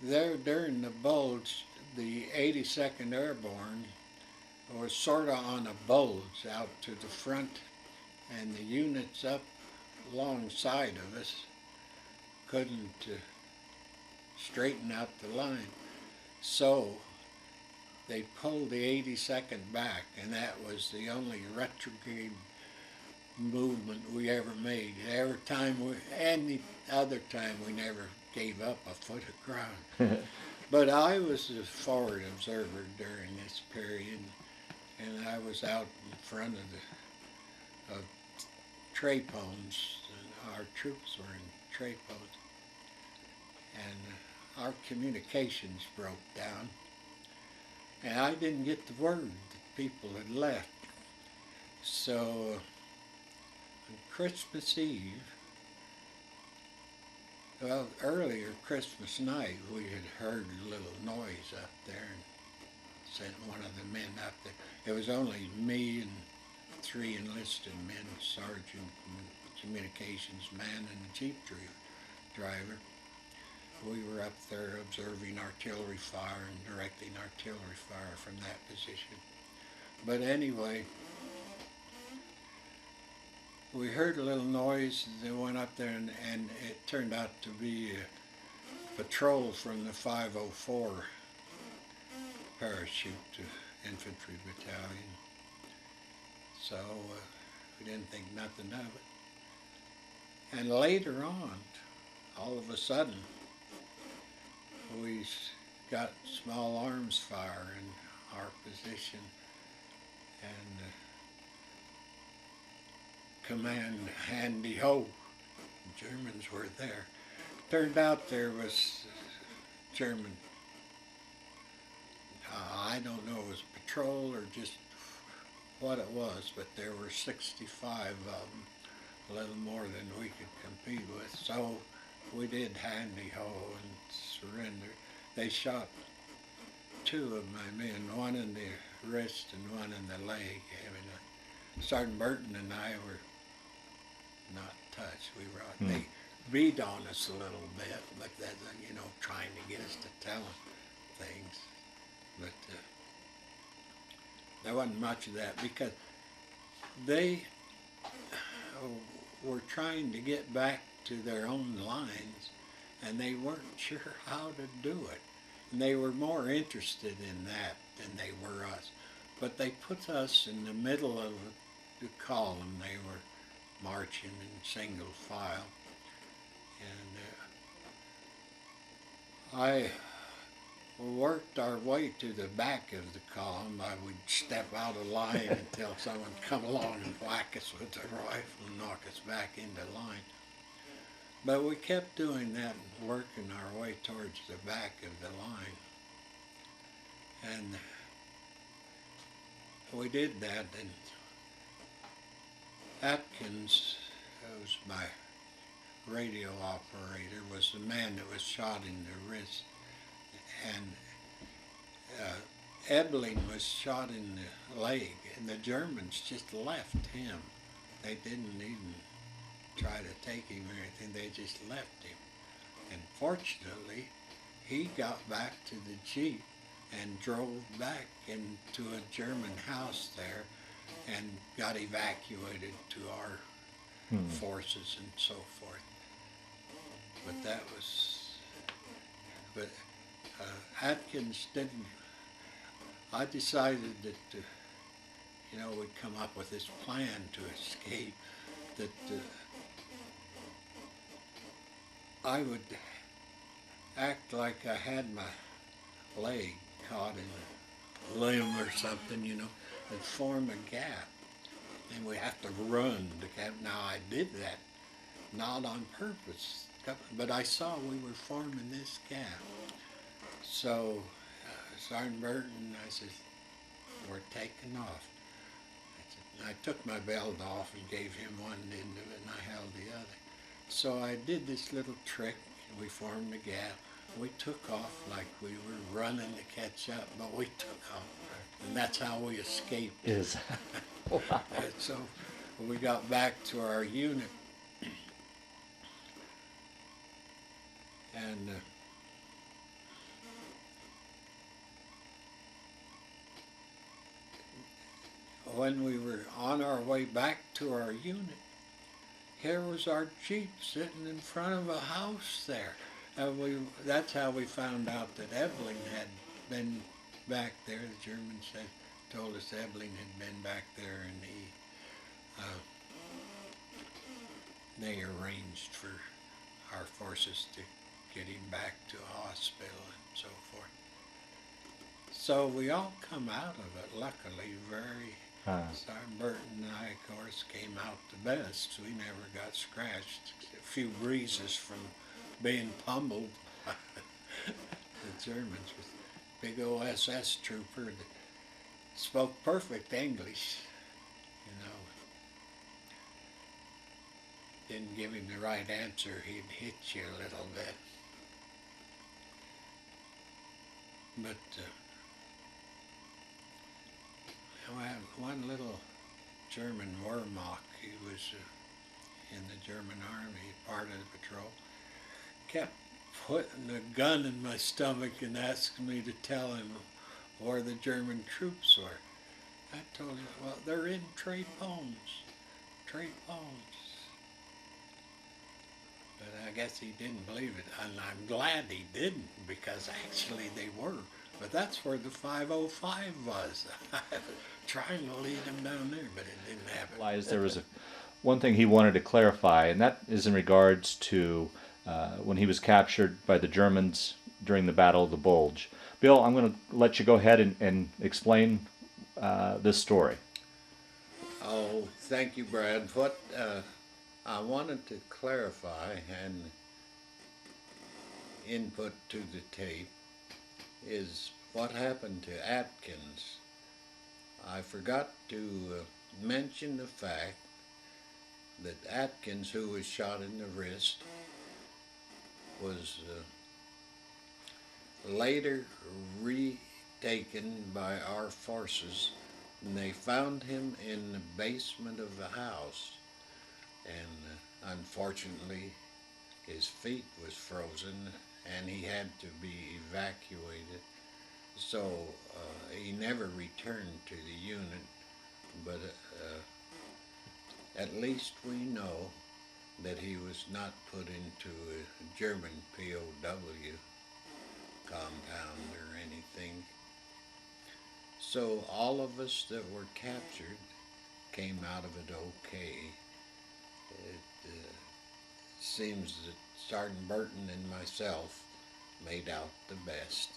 There during the Bulge, the 82nd Airborne was sort of on a bulge out to the front, and the units up alongside of us couldn't straighten out the line. So they pulled the 82nd back, and that was the only retrograde movement we ever made. Any other time we never gave up a foot of ground. But I was a forward observer during this period, and I was out in front of the Trapones. Our troops were in Trapones, and our communications broke down, and I didn't get the word that people had left. So on Christmas Eve, well, earlier Christmas night, we had heard a little noise up there and sent one of the men up there. It was only me and 3 enlisted men, sergeant, communications man, and the jeep driver. We were up there observing artillery fire and directing artillery fire from that position. But anyway, we heard a little noise. They went up there, and it turned out to be a patrol from the 504 parachute infantry battalion. So we didn't think nothing of it. And later on, all of a sudden, we got small arms fire in our position, and command handy ho. The Germans were there. Turned out there was German, I don't know, it was patrol or just what it was, but there were 65 of them, a little more than we could compete with. So we did handy ho and surrender. They shot 2 of my men, one in the wrist and one in the leg. Sergeant Burton and I were not touched. They beat on us a little bit, but that, trying to get us to tell them things. But there wasn't much of that because they were trying to get back to their own lines, and they weren't sure how to do it. And they were more interested in that than they were us. But they put us in the middle of the column. They were marching in single file. And I worked our way to the back of the column. I would step out of line until someone would come along and whack us with their rifle and knock us back into line. But we kept doing that and working our way towards the back of the line. And we did that, and Atkins, who was my radio operator, was the man that was shot in the wrist. And Ebling was shot in the leg, and the Germans just left him. They didn't even try to take him or anything, they just left him. And fortunately, he got back to the Jeep and drove back into a German house there and got evacuated to our forces and so forth. But that was, Atkins didn't, I decided that, we'd come up with this plan to escape, that I would act like I had my leg caught in a limb or something, and form a gap. And we have to run the gap. Now I did that, not on purpose, but I saw we were forming this gap. So Sergeant Burton, I said, we're taking off. I took my belt off and gave him one end of it, and I held the other. So I did this little trick, and we formed a gap. We took off like we were running to catch up, but we took off, and that's how we escaped. Wow. And so we got back to our unit, and when we were on our way back to our unit, here was our Jeep sitting in front of a house there. And that's how we found out that Ebling had been back there. The Germans told us Ebling had been back there, and they arranged for our forces to get him back to a hospital and so forth. So we all come out of it, luckily, very. Sergeant Burton and I, of course, came out the best. We never got scratched. A few breezes from being pummeled by the Germans with big OSS trooper that spoke perfect English, you know. Didn't give him the right answer, he'd hit you a little bit. But I had one little German Wehrmacht, he was in the German army, part of the patrol, kept putting a gun in my stomach and asking me to tell him where the German troops were. I told him, well, they're in Trépons. But I guess he didn't believe it, and I'm glad he didn't, because actually they were. But that's where the 505 was. I was trying to lead him down there, but it didn't happen. There was one thing he wanted to clarify, and that is in regards to when he was captured by the Germans during the Battle of the Bulge. Bill, I'm going to let you go ahead and explain this story. Oh, thank you, Brad. What I wanted to clarify and input to the tape is what happened to Atkins. I forgot to mention the fact that Atkins, who was shot in the wrist, was later retaken by our forces, and they found him in the basement of the house, and unfortunately his feet was frozen and he had to be evacuated, so he never returned to the unit, but at least we know that he was not put into a German POW compound or anything. So all of us that were captured came out of it okay. It seems that Sergeant Burton and myself made out the best.